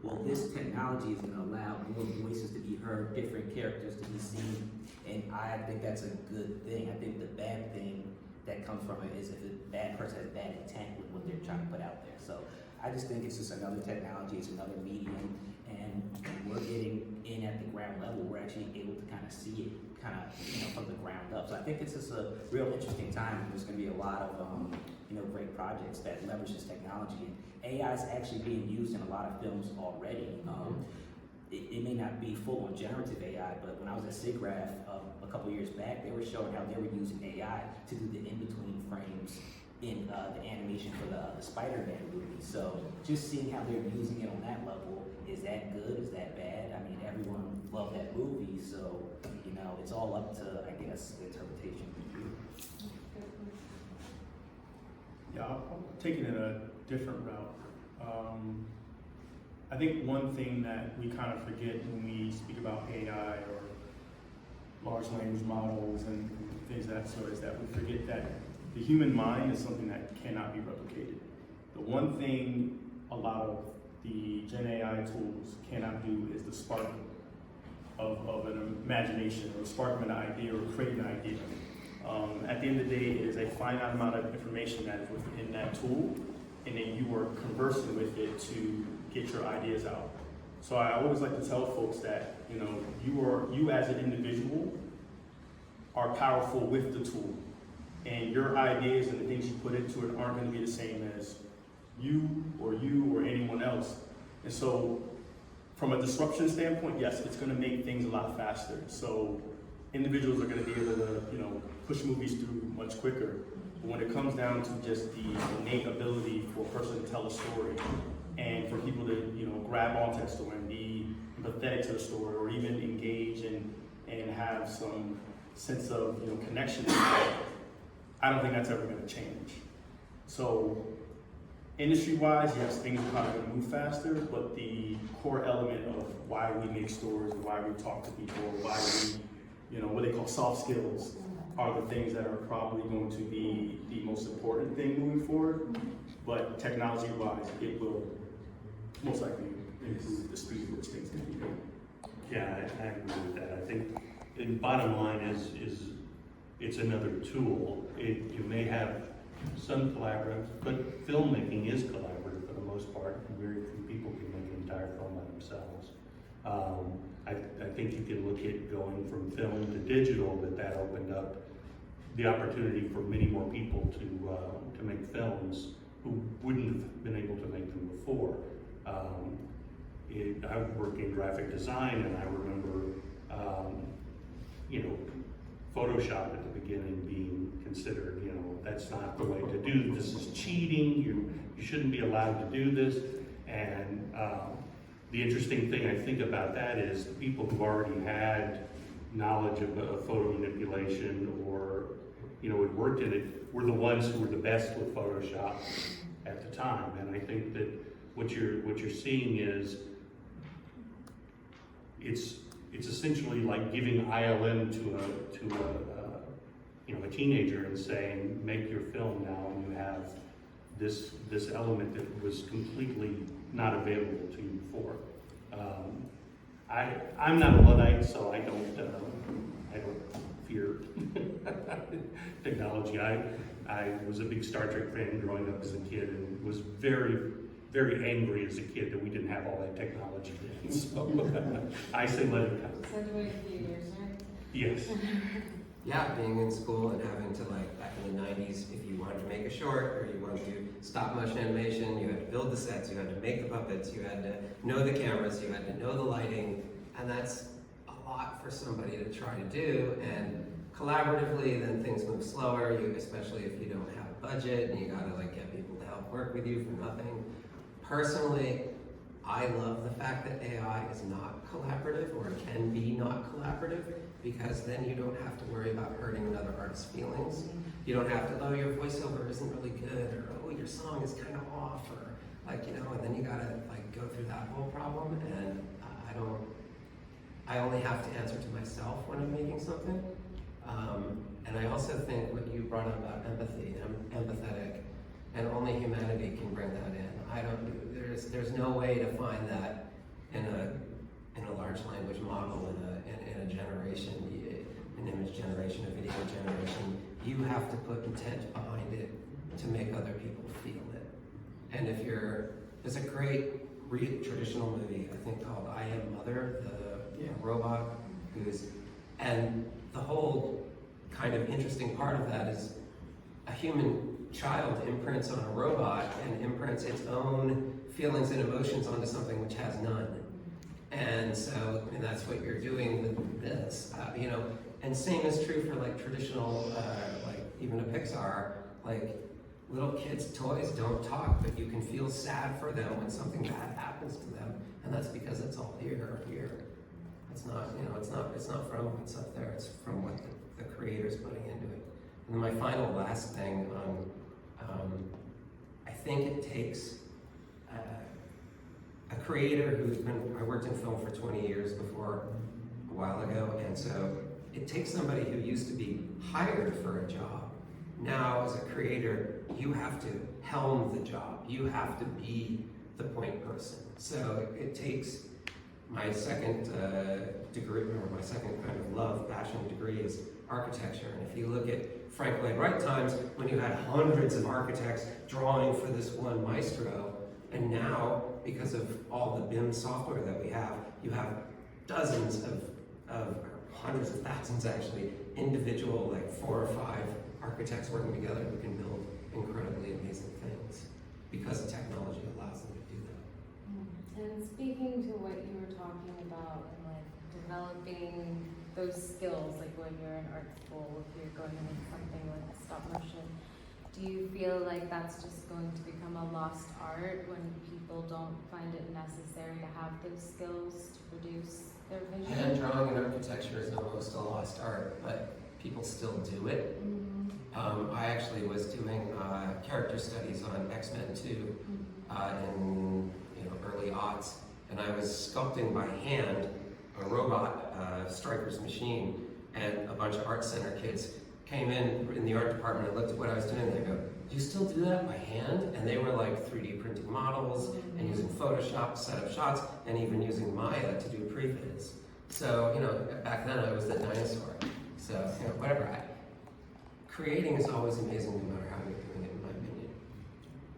well, this technology is going to allow more voices to be heard, different characters to be seen, and I think that's a good thing. I think the bad thing that comes from it is if a bad person has bad intent with what they're trying to put out there. So I just think it's just another technology, it's another medium, and we're getting in at the ground level. We're actually able to kind of see it from the ground up. So I think it's just a real interesting time. There's going to be a lot of great projects that leverage this technology. And AI is actually being used in a lot of films already. It may not be full on generative AI, but when I was at SIGGRAPH a couple years back, they were showing how they were using AI to do the in-between frames in the animation for the Spider-Man movie. So just seeing how they're using it on that level, is that good, is that bad? I mean, everyone loved that movie, so it's all up to, I guess, the interpretation. Yeah, I'm taking it a different route. I think one thing that we kind of forget when we speak about AI or large language models and things of that sort is that we forget that the human mind is something that cannot be replicated. The one thing a lot of the Gen AI tools cannot do is the spark of an imagination or spark of an idea or create an idea. At the end of the day, it is a finite amount of information that is within that tool, and then you are conversing with it to get your ideas out. So I always like to tell folks that you as an individual are powerful with the tool, and your ideas and the things you put into it aren't going to be the same as you or anyone else. And so from a disruption standpoint, yes, it's going to make things a lot faster. So individuals are going to be able to push movies through much quicker. But when it comes down to just the innate ability for a person to tell a story and for people to grab onto that story and be empathetic to the story, or even engage and have some sense of connection, I don't think that's ever going to change. So industry-wise, yes, things are probably going to move faster, but the core element of why we make stories, why we talk to people, why we, what they call soft skills, are the things that are probably going to be the most important thing moving forward. But technology-wise, it will most likely improve the speed at which things can be made. Yeah, I agree with that. I think the bottom line is it's another tool. You may have some collaborative, but filmmaking is collaborative for the most part. Very few people can make an entire film by themselves. I think you can look at going from film to digital, that opened up the opportunity for many more people to make films who wouldn't have been able to make them before. I worked in graphic design, and I remember, Photoshop at the beginning being considered, that's not the way to do this. This is cheating. You shouldn't be allowed to do this. And the interesting thing I think about that is the people who already had knowledge of photo manipulation or had worked in it were the ones who were the best with Photoshop at the time. And I think that what you're seeing is it's essentially like giving ILM to a teenager and saying, make your film now, and you have this element that was completely not available to you before. I'm not a Luddite, so I don't fear technology. I was a big Star Trek fan growing up as a kid, and was very, very angry as a kid that we didn't have all that technology then. So I say let it come. So do wait a few years, right? Yes. Yeah, being in school and having to, back in the 90s, if you wanted to make a short or you wanted to do stop motion animation, you had to build the sets, you had to make the puppets, you had to know the cameras, you had to know the lighting, and that's a lot for somebody to try to do. And collaboratively, then things move slower, especially if you don't have a budget and you gotta get people to help work with you for nothing. Personally, I love the fact that AI is not collaborative, or can be not collaborative, because then you don't have to worry about hurting another artist's feelings. You don't have to, your voiceover isn't really good, or your song is kind of off, or and then you gotta go through that whole problem. And I only have to answer to myself when I'm making something. And I also think what you brought up about empathy, I'm empathetic, and only humanity can bring that in. There's no way to find that in a large language model, in a generation, an image generation, a video generation, you have to put intent behind it to make other people feel it. And there's a great traditional movie, I think called I Am Mother, the robot and the whole kind of interesting part of that is a human child imprints on a robot and imprints its own feelings and emotions onto something which has none. And so that's what you're doing with this, and same is true for like traditional, like even a Pixar, like little kids' toys don't talk, but you can feel sad for them when something bad happens to them, and that's because it's all here. It's not, it's not from what's up there, it's from what the creator's putting into it. And then my final last thing I think it takes a creator I worked in film for 20 years before, a while ago, and so it takes somebody who used to be hired for a job. Now, as a creator, you have to helm the job. You have to be the point person. So it takes my second degree, or my second kind of love, passion degree is architecture. And if you look at Frank Lloyd Wright times, when you had hundreds of architects drawing for this one maestro, and now, because of all the BIM software that we have, you have dozens of hundreds of thousands actually, individual, like 4 or 5 architects working together who can build incredibly amazing things because the technology allows them to do that. And speaking to what you were talking about, and like developing those skills, like when you're in art school, if you're going to make something like stop motion, do you feel like that's just going to become a lost art when people don't find it necessary to have those skills to produce their vision? Hand drawing and architecture is almost a lost art, but people still do it. I actually was doing character studies on X-Men 2 in early aughts, and I was sculpting by hand a robot, Stryker's machine, and a bunch of art center kids came in the art department and looked at what I was doing, and they go, "Do you still do that by hand?" And they were like 3D printing models and using Photoshop to set up shots, and even using Maya to do previs. So, back then I was the dinosaur. So, whatever. Creating is always amazing no matter how you